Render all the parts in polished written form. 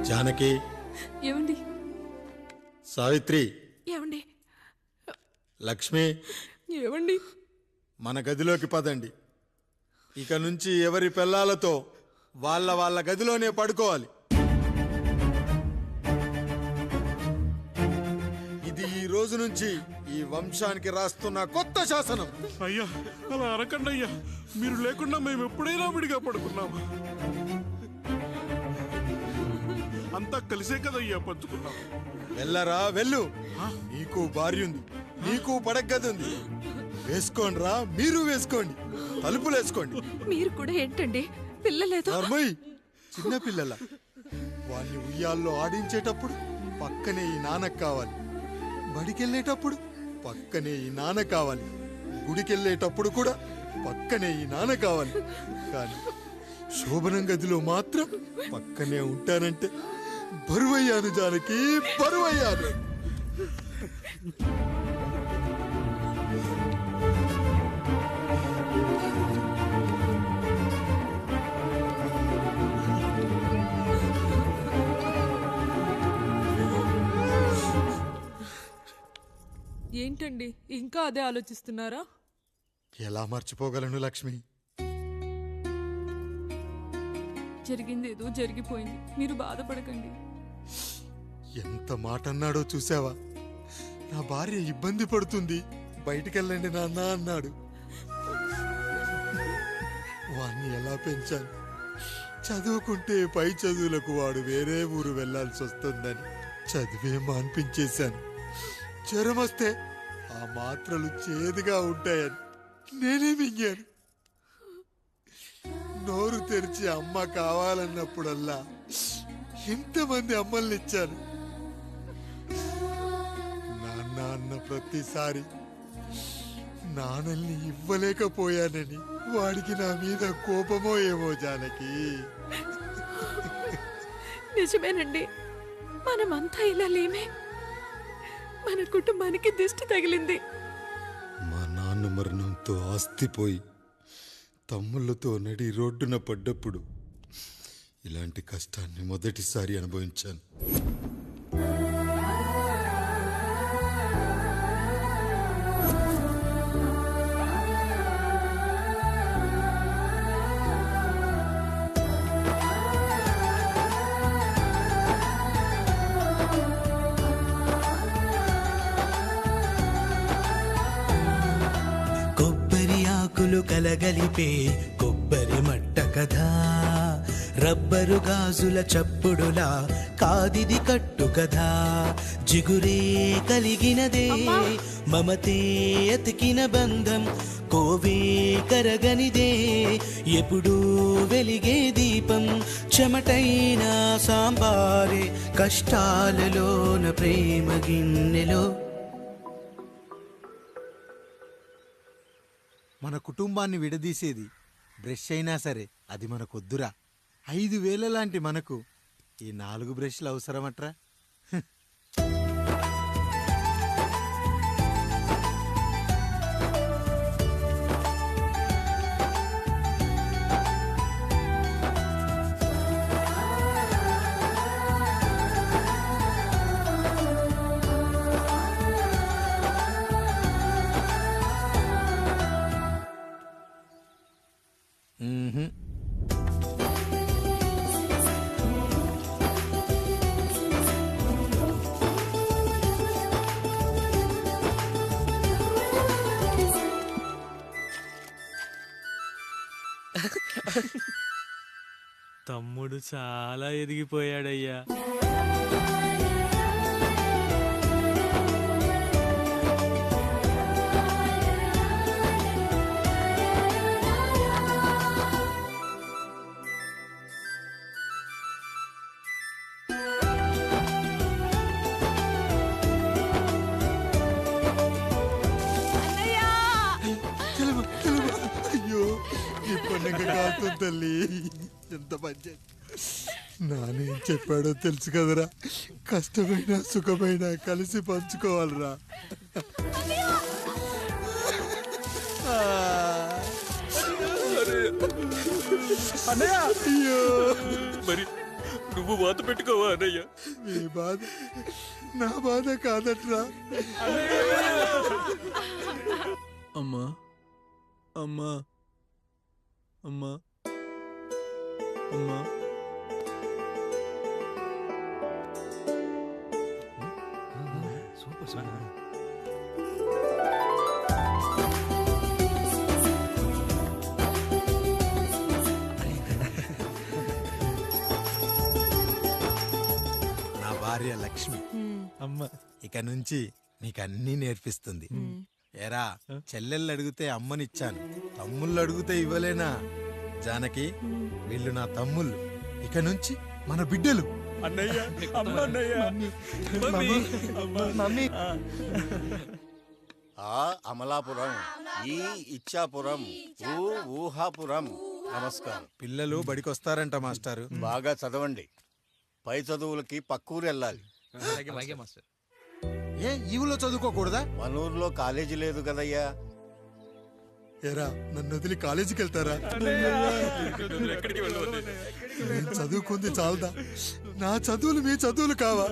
జానకి, ఏమండి? సావిత్రి, ఏమండి? లక్ష్మి, ఏమండి? మన గదిలోకి పదండి. ఇక నుంచి ఎవరి పిల్లలతో వాళ్ళ గదిలోనే పడుకోవాలి. ఇది ఈ రోజు నుంచి ఈ వంశానికి రాస్తున్న కొత్త శాసనం. అయ్యా, అలా అనకండి అయ్యా. మీరు లేకుండా మేము ఎప్పుడైనా విడిగా పడుకున్నాము. అంతా కలిసే కదయ్యా పంచుకున్నాం. వెళ్ళరా, వెళ్ళు. నీకు భార్య ఉంది, నీకు పడగది ఉంది. వేసుకోండి రా, మీరు వేసుకోండి, తలుపులు వేసుకోండి. మీరు కూడా ఏంటండి, పిల్లలేదు? చిన్న పిల్లల వాళ్ళని ఉయ్యాల్లో ఆడించేటప్పుడు పక్కనే ఈ నాన్న కావాలి, బడికెళ్ళేటప్పుడు పక్కనే ఈ నాన్న కావాలి, గుడికెళ్ళేటప్పుడు కూడా పక్కనే ఈ నాన్న కావాలి. కానీ శోభనం గదిలో మాత్రం పక్కనే ఉంటానంటే బరువయ్యాను జానకి, బరువయ్యాను. ఏంటండి, ఇంకా అదే ఆలోచిస్తున్నారా? ఎలా మర్చిపోగలను లక్ష్మి? జరిగింది ఏదో జరిగిపోయింది, మీరు బాధపడకండి. ఎంత మాట అన్నాడో చూసావా? నా భార్య ఇబ్బంది పడుతుంది, బయటికెళ్ళండి నాన్న అన్నాడు. వాణ్ణి ఎలా పెంచాను? చదువుకుంటే పై చదువులకు వాడు వేరే ఊరు వెళ్లాల్సి వస్తుందని చదివే మాన్పించేశాను. జ్వరం వస్తే ఆ మాత్రలు చేదుగా ఉంటాయని నేనే మింగాను. నోరు తెరిచి అమ్మ కావాలన్నప్పుడల్లా ఎంతమంది అమ్మల్ని ఇచ్చాను. నాన్న అన్న ప్రతిసారి నాన్నల్ని ఇవ్వలేకపోయానని వాడికి నా మీద కోపమో ఏమో జానకి. నిజమేనండి, మనమంతా ఇలా లేమే. మన కుటుంబానికి దిష్టి తగిలింది. మా నాన్న మరణంతో ఆస్తిపోయి తమ్ముళ్ళతో నడి రోడ్డున పడ్డప్పుడు ఇలాంటి కష్టాన్ని మొదటిసారి అనుభవించాను. కలగలిపే కొబ్బరి మట్ట కథ, రబ్బరు గాజుల చప్పుడులా కాదిది కట్టు కథ. జిగురే కలిగినదే మమతే అతికిన బంధం, కోవే కరగనిదే ఎప్పుడూ వెలిగే దీపం. చెమటైన సాంబారే కష్టాలలోన ప్రేమ గిన్నెలో. మన కుటుంబాన్ని విడదీసేది బ్రష్ అయినా సరే అది మనకొద్దురా. 5,000 లాంటి మనకు ఈ 4 బ్రష్లు అవసరమట్రా? తమ్ముడు చాలా ఎదిగిపోయాడయ్యా. అయ్యో, ఈ పండుగ కాలుతుంది తల్లి. ఎంత మంచి నానేం చెప్పాడో తెలుసు కదరా, కష్టమైన సుఖమైన కలిసి పంచుకోవాలరా. అన్నయ్య, అయ్యో, మరి నువ్వు వాత పెట్టుకోవా అన్నయ్య? మీ బాధ నా బాధ కాదట్రా. అమ్మా అమ్మా అమ్మా అమ్మా నా భార్య లక్ష్మి అమ్మా ఇక నుంచి నీకన్నీ నేర్పిస్తుంది. ఏరా, చెల్లెళ్ళు అడిగితే అమ్మనిచ్చాను, తమ్ముళ్ళు అడిగితే ఇవ్వలేనా? జానకి, వీళ్ళు నా తమ్ముళ్ళు, ఇక నుంచి మన బిడ్డలు. అన్నయ్య, అమ్మ అన్నయ్య. మమ్మీ ఆ అమలాపురం, ఈ ఇచ్చాపురం, ఊహాపురం. నమస్కారం. పిల్లలు బడికొస్తారంట మాస్టారు. బాగా చదవండి. పై చదువులకి పక్కూరు వెళ్ళాలి. ఏ ఈ ఊళ్ళో చదువుకోకూడదా? మన ఊర్లో కాలేజీ లేదు కదయ్యా. ఏరా, నన్ను వదిలి కాలేజీకి వెళ్తారా? ఎక్కడికి వెళ్ళవు నేను చదువుకుంది చాలదా? నా చదువులు మీ చదువులు కావా?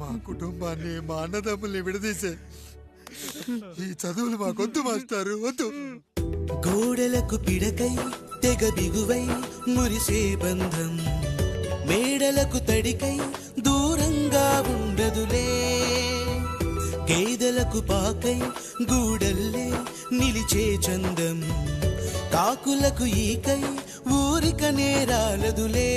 మా కుటుంబాన్ని, మా అన్నదమ్ముల్ని విడదీసే ఈ చదువులు మాకొద్దు మాస్టారు, వద్దు. గోడలకు పిడకై తెగ బిగువై మురిసే బంధం, మేడలకు తడికై దూరంగా ఉండదులే. గేదెలకు పాకై గూడల్లే నిలిచే చందం, కాకులకు ఈకై ఊరిక నేరాలదులే.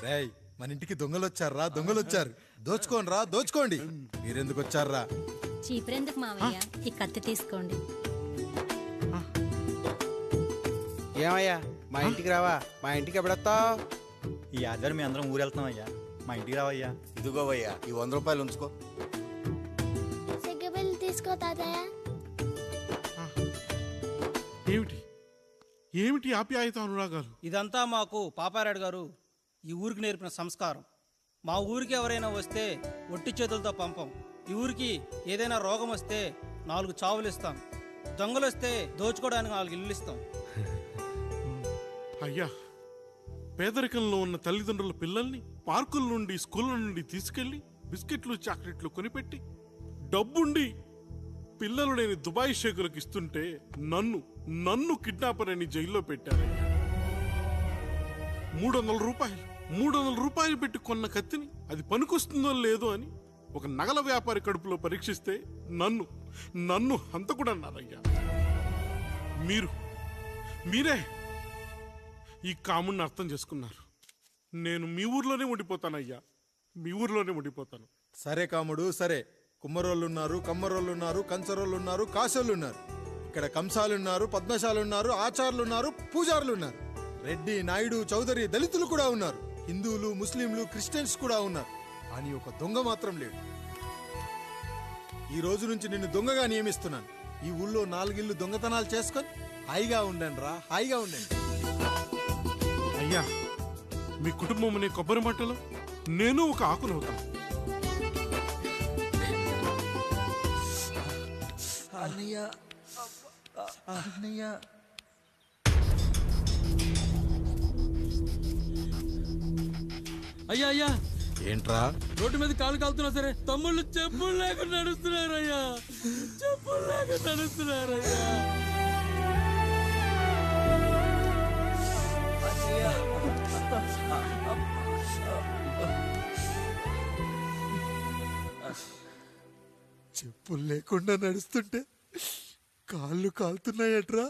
రేయ్, మన ఇంటికి దొంగలొచ్చారా? దొంగలొచ్చారు. దోచుకోండి, దోచుకోండి. మీరెందుకు వచ్చారా? చీపురెందుకు మావయ్య, ఈ కత్తి తీసుకోండి. ఏమయ్యా, మా ఇంటికి రావా? మా ఇంటికి ఎప్పుడొస్తావు? ఈ ఆధారం మీ అందరం ఊరెళ్తున్నాం అయ్యా, మా ఇంటికి రావయ్యా. ఇదిగోవయ్యా, ఈ 100 రూపాయలు ఉంచుకో. తీసుకో తాతయ్య. ఏమిటి ఏమిటి ఆప్యాయత అనురాగాలు? ఇదంతా మాకు పాపారాయుడు గారు ఈ ఊరికి నేర్పిన సంస్కారం. మా ఊరికి ఎవరైనా వస్తే ఒట్టి చేతులతో పంపం. ఈ ఊరికి ఏదైనా రోగం వస్తే 4 చావులు ఇస్తాం. దొంగలు వస్తే దోచుకోవడానికి 4 ఇల్లు ఇస్తాం. అయ్యా, పేదరికంలో ఉన్న తల్లిదండ్రుల పిల్లల్ని పార్కుల నుండి, స్కూళ్ళ నుండి తీసుకెళ్లి బిస్కెట్లు, చాక్లెట్లు కొనిపెట్టి డబ్బుండి పిల్లలు లేని దుబాయ్ షేకులకు ఇస్తుంటే నన్ను కిడ్నాపర్ అని జైల్లో పెట్టారయ్యా. 300 రూపాయలు పెట్టి కొన్న కత్తిని అది పనికొస్తుందో లేదో అని ఒక నగల వ్యాపారి కడుపులో పరీక్షిస్తే నన్ను హంతకుడన్నారయ్యా. మీరే ఈ కాముడిని అర్థం చేసుకున్నారు. నేను మీ ఊర్లోనే ఉండిపోతానయ్యా, మీ ఊర్లోనే ఉండిపోతాను. సరే కాముడు, సరే. కుమ్మరోళ్ళున్నారు, కమ్మరోళ్ళున్నారు, కంచరోళ్ళున్నారు, కాసోళ్ళున్నారు. ఇక్కడ కంసాలున్నారు, పద్మశాలున్నారు, ఆచార్లున్నారు, పూజారులున్నారు. రెడ్డి, నాయుడు, చౌదరి, దళితులు కూడా ఉన్నారు. హిందువులు, ముస్లింలు, క్రిస్టియన్స్ కూడా ఉన్నారు. కానీ ఒక దొంగ మాత్రం లేడు. ఈ రోజు నుంచి నిన్ను దొంగగా నియమిస్తున్నాను. ఈ ఊళ్ళో 4 ఇళ్ళు దొంగతనాలు చేసుకొని హాయిగా ఉండండి రా, హాయిగా ఉండండి. అయ్యా, మీ కుటుంబం అనే కొబ్బరి మట్టలో నేను ఒక ఆకునవుతాను. అయ్యా అయ్యా, ఏంట్రా? రోడ్డు మీద కాలు కాలుతున్నా సరే తమ్ముళ్ళు చెప్పులు లేకుండా నడుస్తున్నారయ్యా, చెప్పులు లేకుండా నడుస్తున్నారయ్యా. చెప్పులు లేకుండా నడుస్తుంటే కాళ్ళు కాలుతున్నాయట్రా.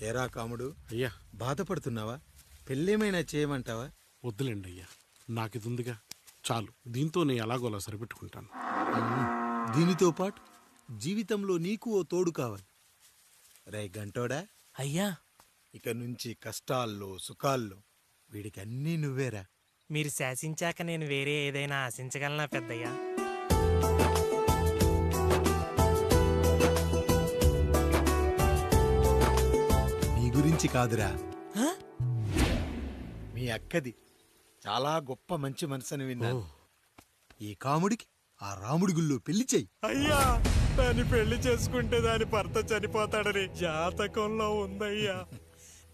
ఏరా కాముడు, అయ్యా, బాధపడుతున్నావా? పెళ్ళేమైనా చేయమంటావా? వద్దులేండి అయ్యా, నాకిది ఉందిగా. చాలు, దీంతో నేను ఎలాగోలా సరిపెట్టుకుంటాను. దీనితో పాటు జీవితంలో నీకు ఓ తోడు కావాలి. రే గంటోడా, అయ్యా ఇక నుంచి కష్టాల్లో సుఖాల్లో వీడికి అన్నీ నువ్వేరా. మీరు శాసించాక నేను వేరే ఏదైనా ఆశించగలనా పెద్దయ్యా? నీ గురించి కాదురా, మీ అక్కది చాలా గొప్ప మంచి మనసుని విన్నాను. ఈ కాముడికి ఆ రాముడి గుళ్ళో పెళ్లి చెయ్యి. అయ్యా, దాన్ని పెళ్లి చేసుకుంటే దాని భర్త చనిపోతాడని జాతకంలో ఉందయ్యా.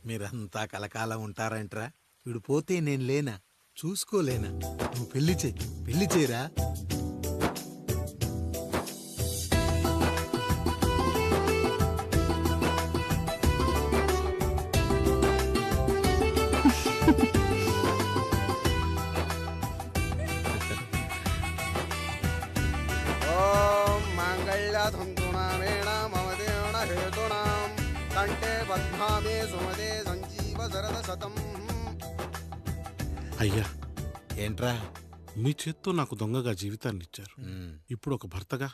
మీరంతా కలకాలం ఉంటారంట్రా. వీడు పోతే నేను లేనా, చూసుకోలేనా? నువ్వు పెళ్లి చెయ్యి, పెళ్లి చేయరా. ఓం మంగళ్యధంతునామేణ మమ దేవన హేతునాం కంఠే పద్మామే సుమదే సంజీవ శరద శతం. అయ్యా, ఏంట్రా? మీ చేత్తో నాకు దొంగగా జీవితాన్ని ఇచ్చారు. ఇప్పుడు ఒక భర్తగా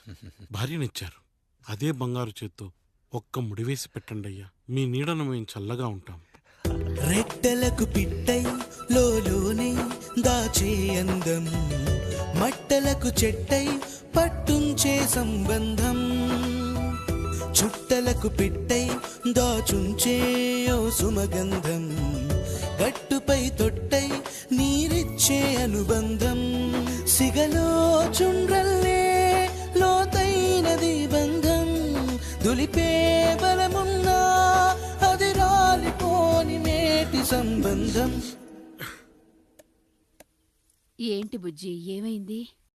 భార్యనిచ్చారు. అదే బంగారు చేత్తో ఒక్క ముడివేసి పెట్టండి అయ్యా. మీ నీడను మేము చల్లగా ఉంటాం. రెట్టలకు పిట్టై లోలోనే దాచే అందం, మట్టలకు చెట్టై పట్టుంచే సంబంధం, చుట్టలకు పిట్టై దాచుంచే ఓ సుమగంధం, గట్టుపై తొట్టై నీరిచ్చే అనుబంధం, సిగలో చుండ్రల్లే లోతైనది బంధం, దులిపే బలమున్నా అది రాలిపోని మేటి సంబంధం. ఏంటి బుజ్జి, ఏమైంది?